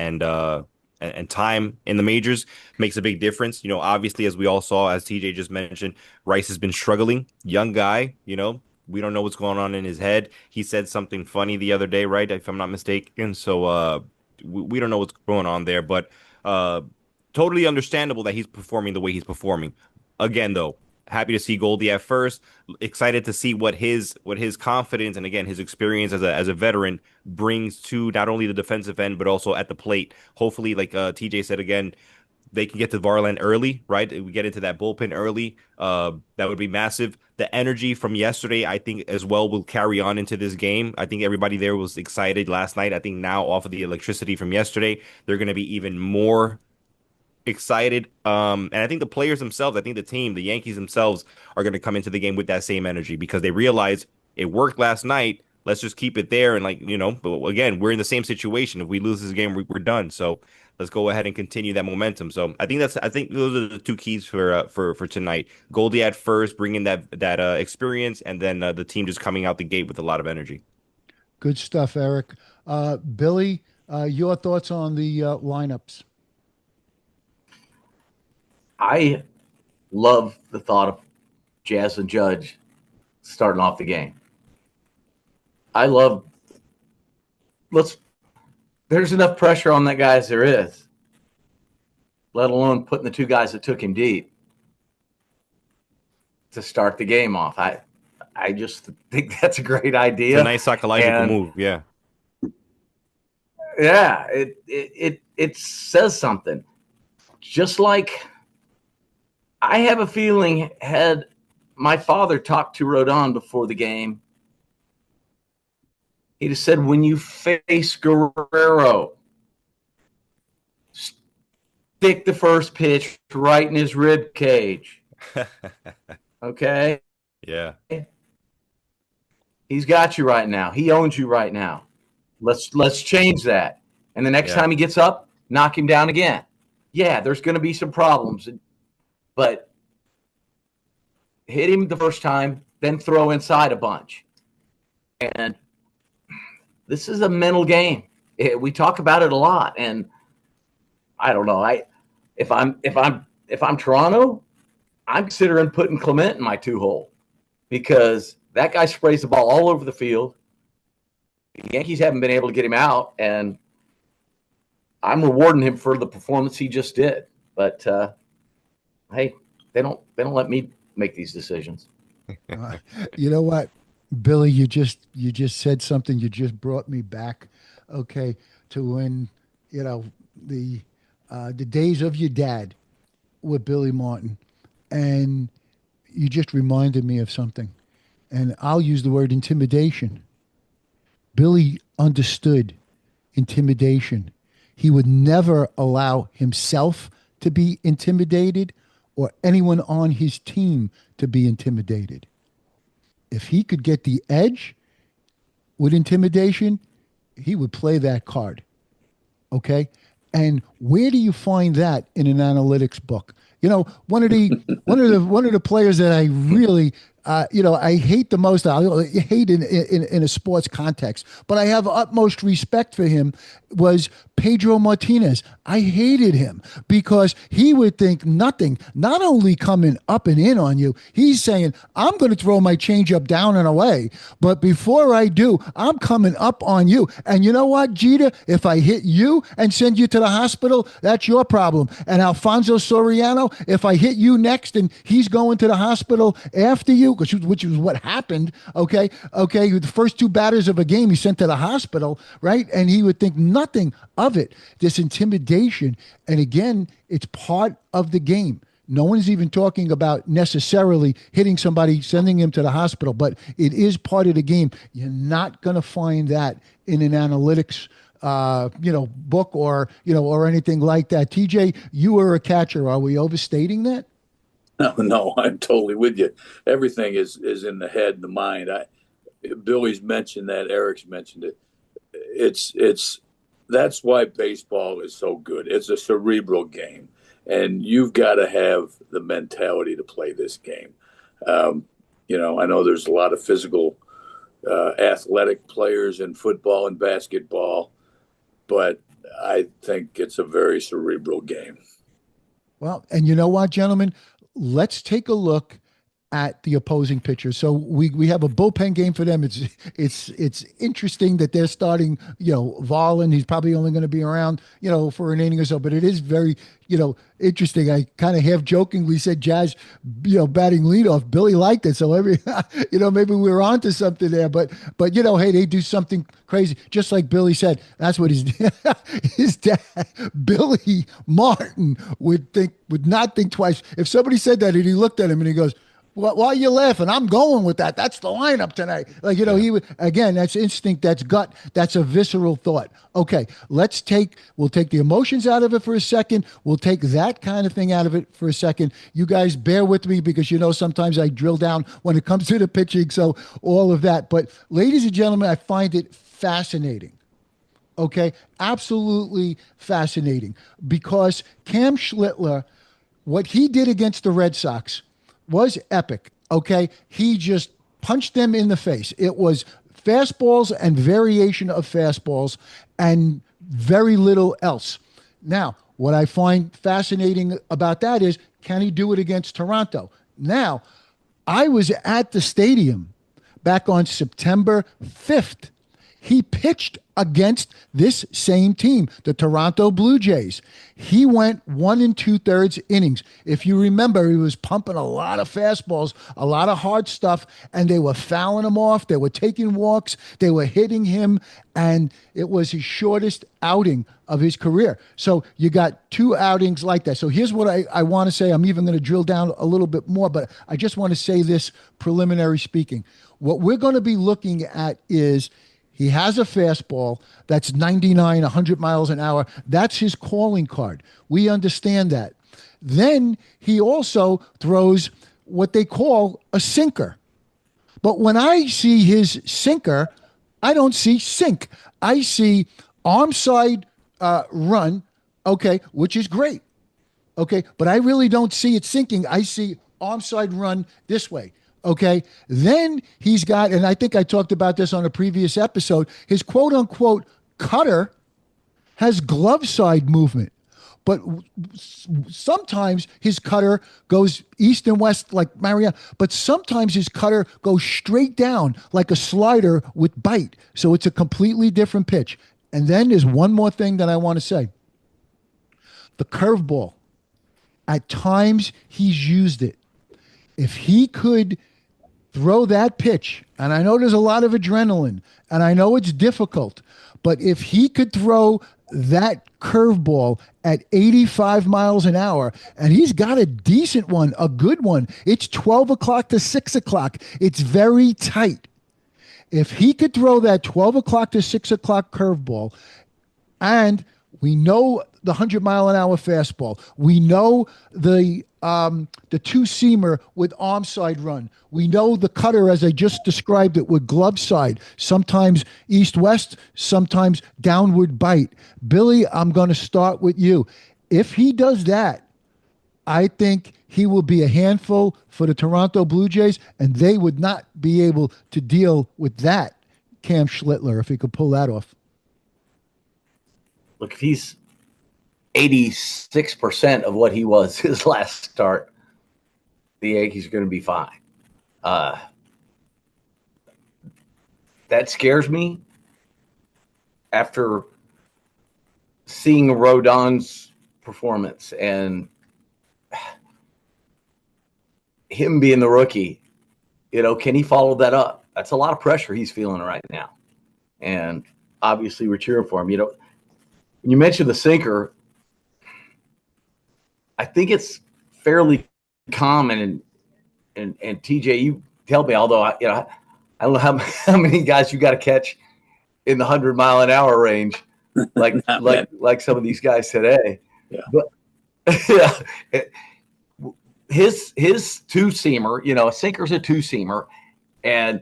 time in the majors makes a big difference. Obviously, as we all saw, as TJ just mentioned, Rice has been struggling. Young guy, we don't know what's going on in his head. He said something funny the other day, right? If I'm not mistaken. So we don't know what's going on there, but totally understandable that he's performing the way he's performing. Again, though, happy to see Goldie at first. Excited to see what his confidence and again his experience as a veteran brings to not only the defensive end but also at the plate. Hopefully, like TJ said again, they can get to Varland early, right? We get into that bullpen early. That would be massive. The energy from yesterday, I think, as well, will carry on into this game. I think everybody there was excited last night. I think now, off of the electricity from yesterday, they're going to be even more excited. And I think the players themselves, I think the team, the Yankees themselves, are going to come into the game with that same energy because they realize it worked last night. Let's just keep it there. And but again, we're in the same situation. If we lose this game, we're done. So let's go ahead and continue that momentum. So I think those are the two keys for tonight. Goldie at first, bringing that experience, and then the team just coming out the gate with a lot of energy. Good stuff, Eric. Billy, your thoughts on the lineups? I love the thought of Jazz and Judge starting off the game. I love there's enough pressure on that guy as there is, let alone putting the two guys that took him deep to start the game off. I just think that's a great idea. It's a nice psychological move, yeah. Yeah, it says something. Just like I have a feeling, had my father talked to Rodon before the game, he'd have said, when you face Guerrero, stick the first pitch right in his rib cage. Okay? Yeah. He's got you right now. He owns you right now. Let's change that. And the next time he gets up, knock him down again. Yeah, there's going to be some problems, but hit him the first time, then throw inside a bunch. And this is a mental game. We talk about it a lot, and I don't know. If I'm Toronto, I'm considering putting Clement in my 2-hole because that guy sprays the ball all over the field. The Yankees haven't been able to get him out, and I'm rewarding him for the performance he just did. But hey, they don't let me make these decisions. You know what, Billy? You just said something. You just brought me back, okay, to when the days of your dad with Billy Martin, and you just reminded me of something. And I'll use the word intimidation. Billy understood intimidation. He would never allow himself to be intimidated or anyone on his team to be intimidated. If he could get the edge with intimidation, he would play that card. Okay? And where do you find that in an analytics book? One of the players that I really I hate the most. I hate in a sports context, but I have utmost respect for him. Was Pedro Martinez. I hated him because he would think nothing, not only coming up and in on you, he's saying, I'm going to throw my changeup down and away. But before I do, I'm coming up on you. And you know what, Jeter? If I hit you and send you to the hospital, that's your problem. And Alfonso Soriano, if I hit you next and he's going to the hospital after you, which was what happened, okay, the first two batters of a game he sent to the hospital, right? And he would think nothing of it, this intimidation. And again, it's part of the game. No one's even talking about necessarily hitting somebody, sending him to the hospital, but it is part of the game. You're not going to find that in an analytics book or anything like that. TJ, you were a catcher. Are we overstating that? No, I'm totally with you. Everything is in the head, the mind. Billy's mentioned that. Eric's mentioned it. It's that's why baseball is so good. It's a cerebral game, and you've got to have the mentality to play this game. I know there's a lot of physical, athletic players in football and basketball, but I think it's a very cerebral game. Well, and you know what, gentlemen? Let's take a look at the opposing pitcher. So we have a bullpen game for them. It's interesting that they're starting, Varlin. He's probably only going to be around, for an inning or so, but it is very, interesting. I kind of half jokingly said Jazz, batting leadoff. Billy liked it. So maybe we were onto something there, but hey, they do something crazy. Just like Billy said, that's what his dad, Billy Martin would not think twice. If somebody said that and he looked at him and he goes, why are you laughing? I'm going with that. That's the lineup tonight. He would, again, that's instinct, that's gut, that's a visceral thought. Okay, we'll take the emotions out of it for a second. We'll take that kind of thing out of it for a second. You guys bear with me because, sometimes I drill down when it comes to the pitching. So all of that. But ladies and gentlemen, I find it fascinating. Okay, absolutely fascinating because Cam Schlittler, what he did against the Red Sox was epic. Okay. He just punched them in the face. It was fastballs and variation of fastballs and very little else. Now, what I find fascinating about that is, can he do it against Toronto? Now, I was at the stadium back on September 5th. He pitched against this same team, the Toronto Blue Jays. He went 1 2/3 innings. If you remember, he was pumping a lot of fastballs, a lot of hard stuff, and they were fouling him off. They were taking walks. They were hitting him, and it was his shortest outing of his career. So you got 2 outings like that. So here's what I want to say. I'm even going to drill down a little bit more, but I just want to say this preliminary speaking. What we're going to be looking at is he has a fastball that's 99, 100 miles an hour. That's his calling card. We understand that. Then he also throws what they call a sinker. But when I see his sinker, I don't see sink. I see arm side run, okay, which is great. Okay, but I really don't see it sinking. I see arm side run this way. Okay, then he's got, and I think I talked about this on a previous episode, his quote unquote cutter has glove side movement. But sometimes his cutter goes east and west like Mariana, but sometimes his cutter goes straight down like a slider with bite. So it's a completely different pitch. And then there's one more thing that I want to say. The curveball. At times he's used it. If he could throw that pitch, and I know there's a lot of adrenaline, and I know it's difficult, but if he could throw that curveball at 85 miles an hour, and he's got a decent one, a good one, it's 12 o'clock to 6 o'clock. It's very tight. If he could throw that 12 o'clock to 6 o'clock curveball, and we know the 100-mile-an-hour fastball, we know the two-seamer with arm side run. We know the cutter, as I just described it, with glove side, sometimes east-west, sometimes downward bite. Billy, I'm going to start with you. If he does that, I think he will be a handful for the Toronto Blue Jays, and they would not be able to deal with that, Cam Schlittler, if he could pull that off. Look, if he's 86% of what he was his last start, the Yankees are going to be fine. That scares me after seeing Rodon's performance and him being the rookie. Can he follow that up? That's a lot of pressure he's feeling right now. And obviously we're cheering for him. When you mentioned the sinker, I think it's fairly common, and TJ, you tell me, although I don't know how many guys you got to catch in the 100-mile-an-hour range, like some of these guys today. Yeah. But yeah, his two-seamer, a sinker's a two-seamer, and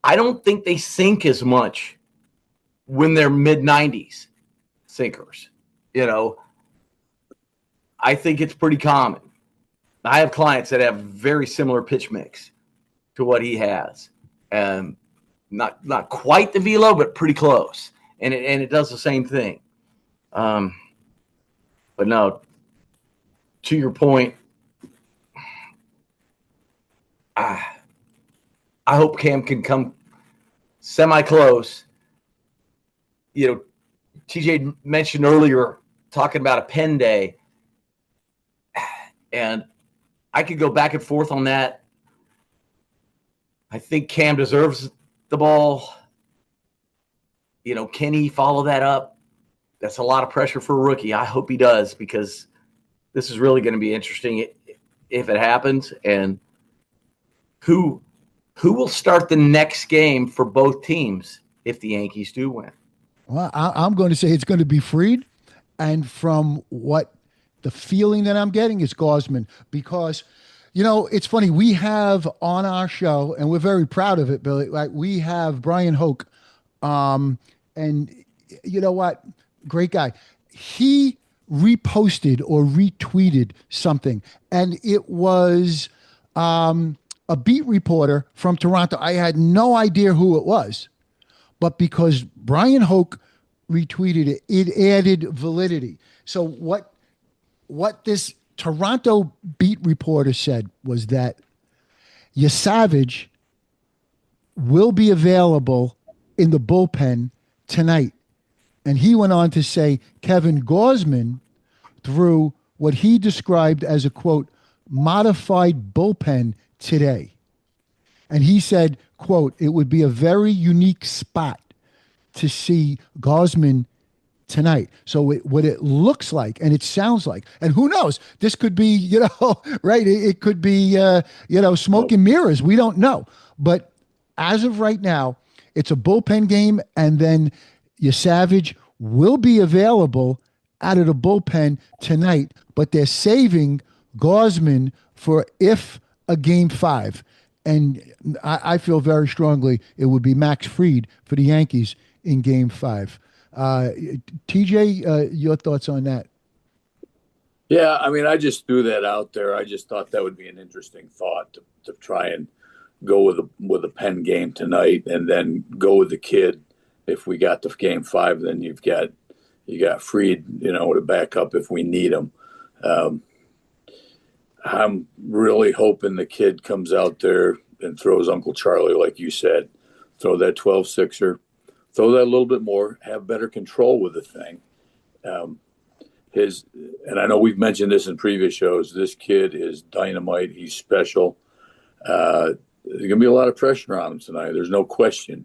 I don't think they sink as much when they're mid-90s sinkers. I think it's pretty common. I have clients that have very similar pitch mix to what he has. Not quite the velo, but pretty close. And it does the same thing. But no, to your point, I, I hope Cam can come semi close. You know, TJ mentioned earlier talking about a pen day, and I could go back and forth on that. I think Cam deserves the ball. You know, can he follow that up? That's a lot of pressure for a rookie. I hope he does, because this is really going to be interesting if it happens. And who will start the next game for both teams if the Yankees do win? Well, I'm going to say it's going to be Fried, and from what the feeling that I'm getting is Gosman, because it's funny, we have on our show, and we're very proud of it, Billy. Like, we have Brian Hoke, and you know what, great guy. He reposted or retweeted something, and it was a beat reporter from Toronto. I had no idea who it was, but because Brian Hoke retweeted it, it added validity. So what this Toronto beat reporter said was that Savage will be available in the bullpen tonight. And he went on to say Kevin Gausman threw what he described as a, quote, modified bullpen today. And he said, quote, it would be a very unique spot to see Gausman tonight. So what it looks like and it sounds like, and who knows, this could be, right? It could be, smoke and mirrors. We don't know. But as of right now, it's a bullpen game, and then Savage will be available out of the bullpen tonight, but they're saving Gausman for if a game 5. And I feel very strongly it would be Max Fried for the Yankees in game 5. TJ, your thoughts on that? Yeah, I mean, I just threw that out there. I just thought that would be an interesting thought to try and go with a pen game tonight, and then go with the kid. If we got the game 5, then you got Fried, to back up if we need him. I'm really hoping the kid comes out there and throws Uncle Charlie, like you said. Throw that 12-6er, throw that a little bit more, have better control with the thing. And I know we've mentioned this in previous shows, this kid is dynamite. He's special. There's going to be a lot of pressure on him tonight. There's no question.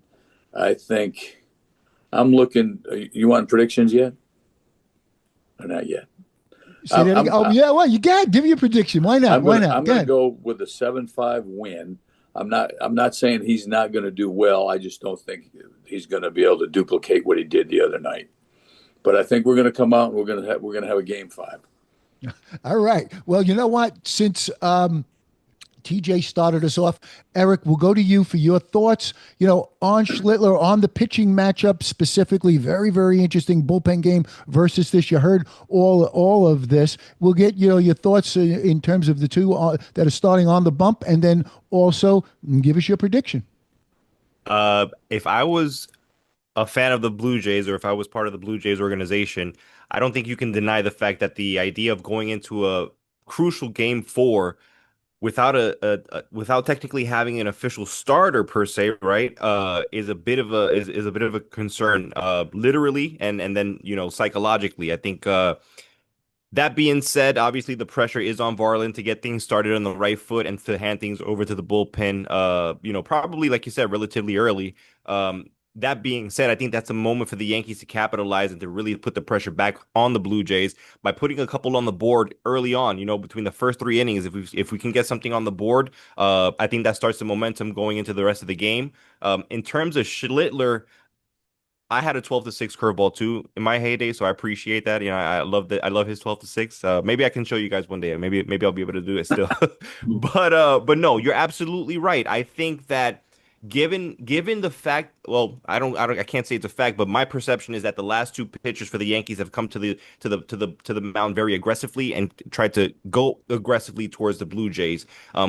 I think I'm looking. You want predictions yet? Or not yet? Say that again. Yeah. Well, you got give me a prediction. Why not? Why not? I'm going to go with a 7-5 win. I'm not saying he's not going to do well. I just don't think he's going to be able to duplicate what he did the other night. But I think we're going to come out and we're going to have a game 5. All right. Well, you know what? Since TJ started us off, Eric, we'll go to you for your thoughts. On Schlittler, on the pitching matchup specifically. Very, very interesting bullpen game versus this. You heard all of this. We'll get your thoughts in terms of the two that are starting on the bump, and then also give us your prediction. If I was a fan of the Blue Jays, or if I was part of the Blue Jays organization, I don't think you can deny the fact that the idea of going into a crucial game 4 without without technically having an official starter per se, right, is a bit of a concern, literally, and then psychologically. I think that being said, obviously the pressure is on Varland to get things started on the right foot and to hand things over to the bullpen, probably, like you said, relatively early. That being said, I think that's a moment for the Yankees to capitalize and to really put the pressure back on the Blue Jays by putting a couple on the board early on, between the first 3 innings. If we can get something on the board, I think that starts the momentum going into the rest of the game. In terms of Schlittler, I had a 12-6 curveball too in my heyday, so I appreciate that. I love that. I love his 12-6. Maybe I can show you guys one day. Maybe I'll be able to do it still. But no, you're absolutely right. I think that given the fact, well, I can't say it's a fact, but my perception is that the last 2 pitchers for the Yankees have come to the mound very aggressively and tried to go aggressively towards the Blue Jays,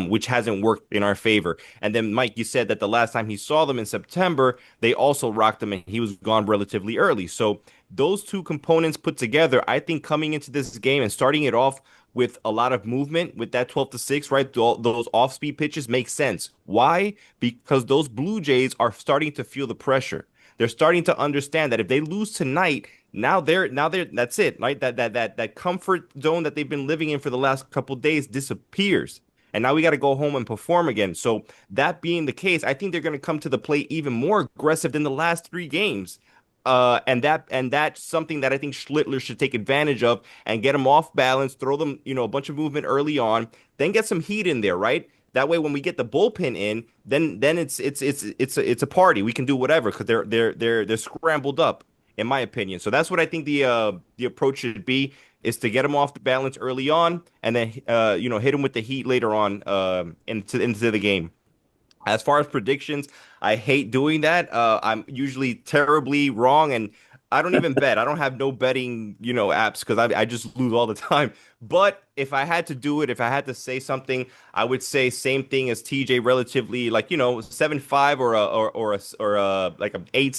which hasn't worked in our favor. And then, Mike, you said that the last time he saw them in September, they also rocked him and he was gone relatively early. So those 2 components put together, I think coming into this game and starting it off with a lot of movement with that 12-6, right? Those off-speed pitches make sense. Why? Because those Blue Jays are starting to feel the pressure. They're starting to understand that if they lose tonight, now they're that's it, right? That comfort zone that they've been living in for the last couple of days disappears. And now we got to go home and perform again. So that being the case, I think they're going to come to the plate even more aggressive than the last three games. And that's something that I think Schlittler should take advantage of and get them off balance, throw them, a bunch of movement early on, then get some heat in there, right? That way, when we get the bullpen in, then it's a party. We can do whatever because they're scrambled up, in my opinion. So that's what I think the approach should be, is to get them off the balance early on, and then hit them with the heat later on into the game. As far as predictions, I hate doing that. I'm usually terribly wrong, and I don't even bet. I don't have no betting, apps because I just lose all the time. But if I had to do it, if I had to say something, I would say same thing as TJ, relatively like 7-5 or like a 8-6,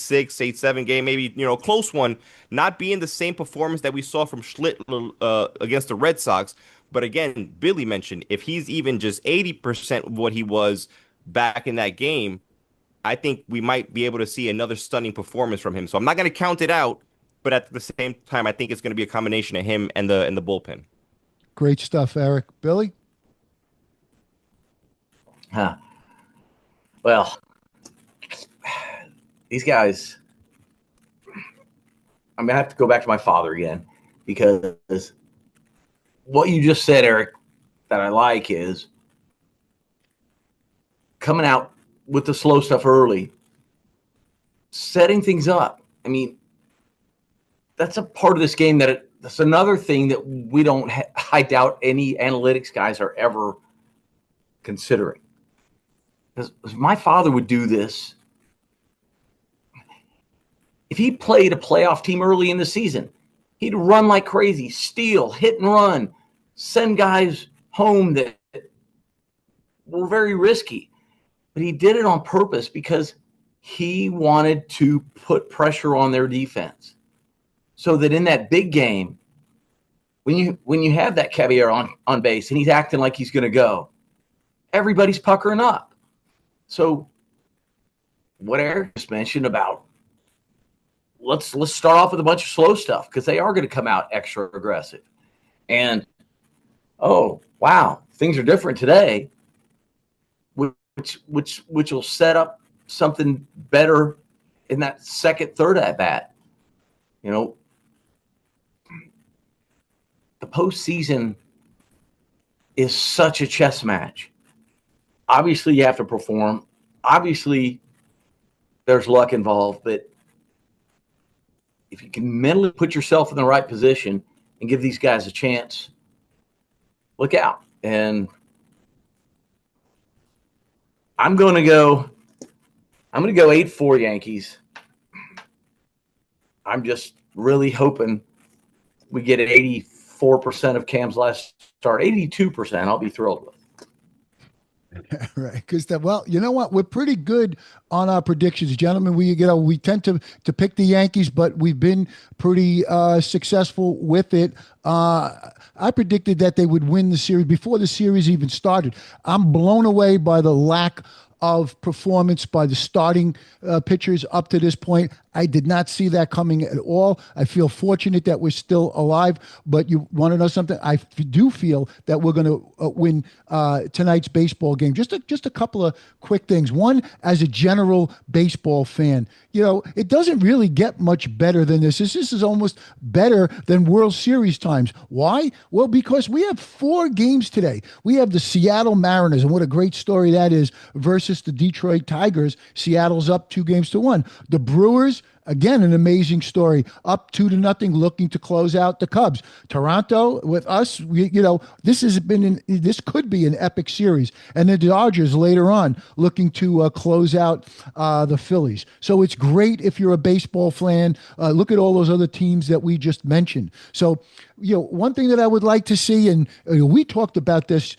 8-7 game, maybe close one. Not being the same performance that we saw from Schlittler against the Red Sox. But again, Billy mentioned if he's even just 80% of what he was back in that game, I think we might be able to see another stunning performance from him. So I'm not going to count it out, but at the same time, I think it's going to be a combination of him and the bullpen. Great stuff, Eric. Billy? Huh. Well, these guys, I'm going to have to go back to my father again, because what you just said, Eric, that I like is coming out with the slow stuff early, setting things up. I mean, that's a part of this game that's another thing that we don't I doubt any analytics guys are ever considering. Because my father would do this. If he played a playoff team early in the season, he'd run like crazy, steal, hit and run, send guys home that were very risky. But he did it on purpose because he wanted to put pressure on their defense, so that in that big game, when you have that Cavier on base and he's acting like he's going to go, everybody's puckering up. So what Eric just mentioned about let's start off with a bunch of slow stuff, because they are going to come out extra aggressive. And oh wow, things are different today, which will set up something better in that second, third at bat. The postseason is such a chess match. Obviously, you have to perform. Obviously, there's luck involved, but if you can mentally put yourself in the right position and give these guys a chance, look out. And I'm going to go 8-4 Yankees. I'm just really hoping we get an 84% of Cam's last start. 82%, I'll be thrilled with. Right, because well, you know what? We're pretty good on our predictions, gentlemen. We tend to pick the Yankees, but we've been pretty successful with it. I predicted that they would win the series before the series even started. I'm blown away by the lack of performance by the starting pitchers up to this point. I did not see that coming at all. I feel fortunate that we're still alive, but you want to know something? I do feel that we're going to win tonight's baseball game. Just a couple of quick things. One, as a general baseball fan, it doesn't really get much better than this. This is almost better than World Series times. Why? Well, because we have 4 games today. We have the Seattle Mariners, and what a great story that is, versus the Detroit Tigers. Seattle's up 2-1. The Brewers, again, an amazing story, up 2-0, looking to close out the Cubs. Toronto with us, this could be an epic series. And the Dodgers later on looking to close out the Phillies. So it's great if you're a baseball fan. Look at all those other teams that we just mentioned. So one thing that I would like to see, and we talked about this,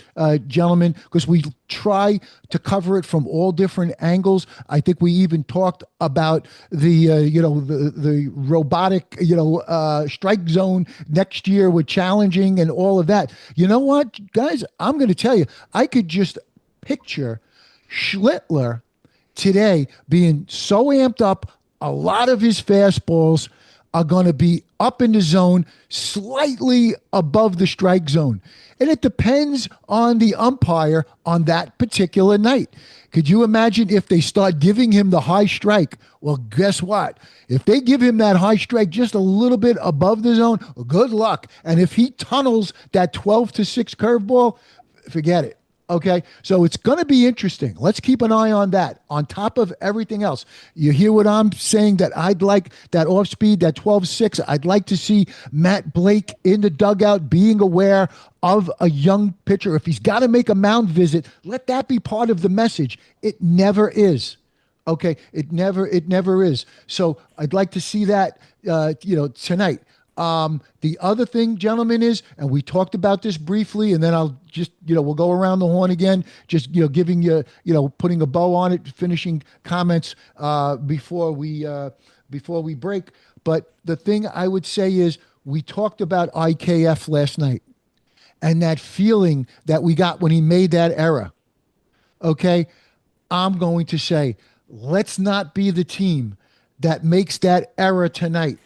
gentlemen, because we try to cover it from all different angles. I think we even talked about the robotic, strike zone next year with challenging and all of that. You know what, guys? I'm going to tell you, I could just picture Schlittler today being so amped up. A lot of his fastballs are going to be up in the zone, slightly above the strike zone. And it depends on the umpire on that particular night. Could you imagine if they start giving him the high strike? Well, guess what? If they give him that high strike just a little bit above the zone, good luck. And if he tunnels that 12-6 curveball, forget it. Okay, so it's going to be interesting. Let's keep an eye on that. On top of everything else, you hear what I'm saying, that I'd like that off speed, that 12-6. I'd like to see Matt Blake in the dugout being aware of a young pitcher. If he's got to make a mound visit, let that be part of the message. It never is. Okay, it never is. So I'd like to see that, tonight. The other thing, gentlemen, is, and we talked about this briefly, and then I'll just, we'll go around the horn again, just, giving you, putting a bow on it, finishing comments, before we break. But the thing I would say is, we talked about IKF last night and that feeling that we got when he made that error. Okay. I'm going to say, let's not be the team that makes that error tonight.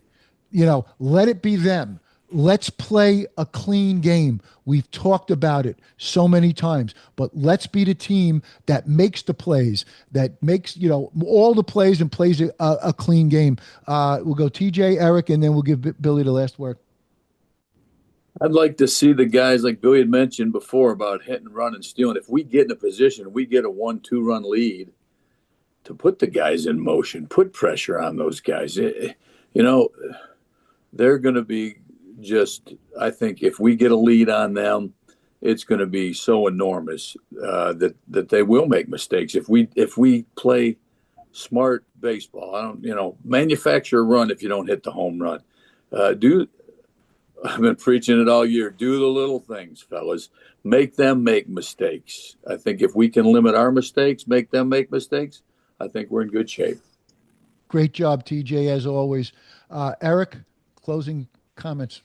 Let it be them. Let's play a clean game. We've talked about it so many times, but let's be the team that makes the plays, that makes, all the plays and plays a clean game. We'll go TJ, Eric, and then we'll give Billy the last word. I'd like to see the guys like Billy had mentioned before about hit and run and stealing. If we get in a position, we get a 1-2 run lead, to put the guys in motion, put pressure on those guys. They're going to be just, I think if we get a lead on them, it's going to be so enormous that they will make mistakes. If we play smart baseball, manufacture a run if you don't hit the home run. I've been preaching it all year. Do the little things, fellas. Make them make mistakes. I think if we can limit our mistakes, make them make mistakes, I think we're in good shape. Great job, TJ, as always. Eric, closing comments.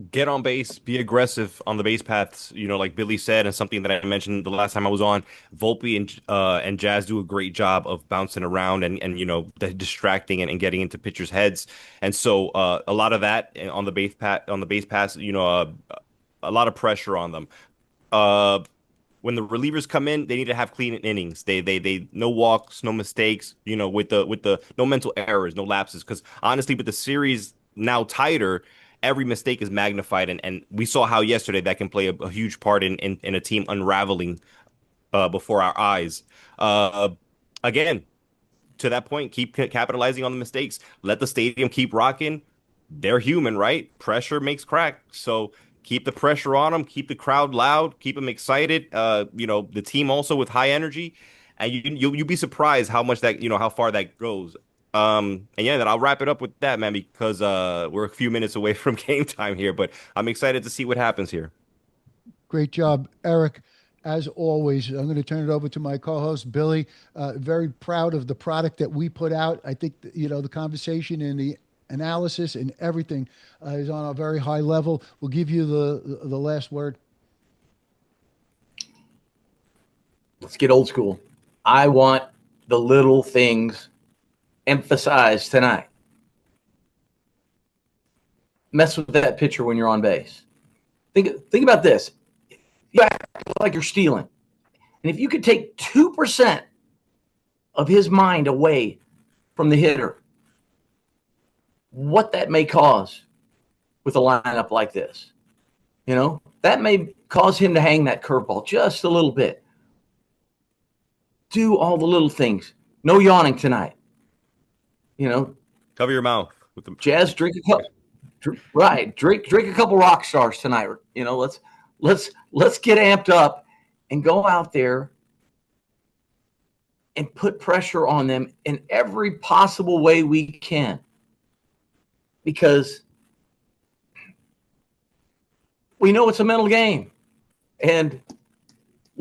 Get on base, be aggressive on the base paths, like Billy said, and something that I mentioned the last time I was on. Volpe and Jazz do a great job of bouncing around and distracting and getting into pitchers' heads. And so a lot of that on the base pass, a lot of pressure on them. When the relievers come in, they need to have clean innings. They no walks, no mistakes, with the no mental errors, no lapses. Because honestly, with the series now tighter, every mistake is magnified, and we saw how yesterday that can play a huge part in a team unraveling before our eyes. Again, to that point, keep capitalizing on the mistakes. Let the stadium keep rocking. They're human, right? Pressure makes crack. So keep the pressure on them, keep the crowd loud, keep them excited. The team also with high energy, and you'll be surprised how much that, how far that goes. And yeah, then I'll wrap it up with that, man, because we're a few minutes away from game time here, but I'm excited to see what happens here. Great job, Eric. As always, I'm going to turn it over to my co-host, Billy. Very proud of the product that we put out. I think, the conversation and the analysis and everything is on a very high level. We'll give you the last word. Let's get old school. I want the little things emphasized tonight. Mess with that pitcher when you're on base. Think about this. You act like you're stealing. And if you could take 2% of his mind away from the hitter, what that may cause with a lineup like this. That may cause him to hang that curveball just a little bit. Do all the little things. No yawning tonight. Cover your mouth with the Jazz. Drink a couple. Right. Drink a couple rock stars tonight. Let's get amped up and go out there and put pressure on them in every possible way we can. Because we know it's a mental game, and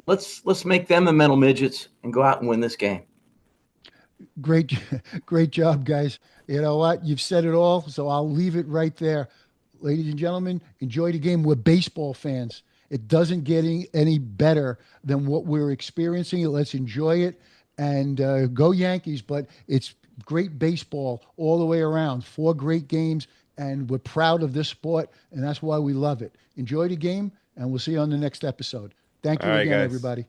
let's make them the mental midgets and go out and win this game. Great, great job, guys. You know what? You've said it all, so I'll leave it right there. Ladies and gentlemen, enjoy the game. We're baseball fans. It doesn't get any better than what we're experiencing. Let's enjoy it and go Yankees. But it's great baseball all the way around. 4 great games, and we're proud of this sport, and that's why we love it. Enjoy the game, and we'll see you on the next episode. Thank All you right, again, guys. everybody.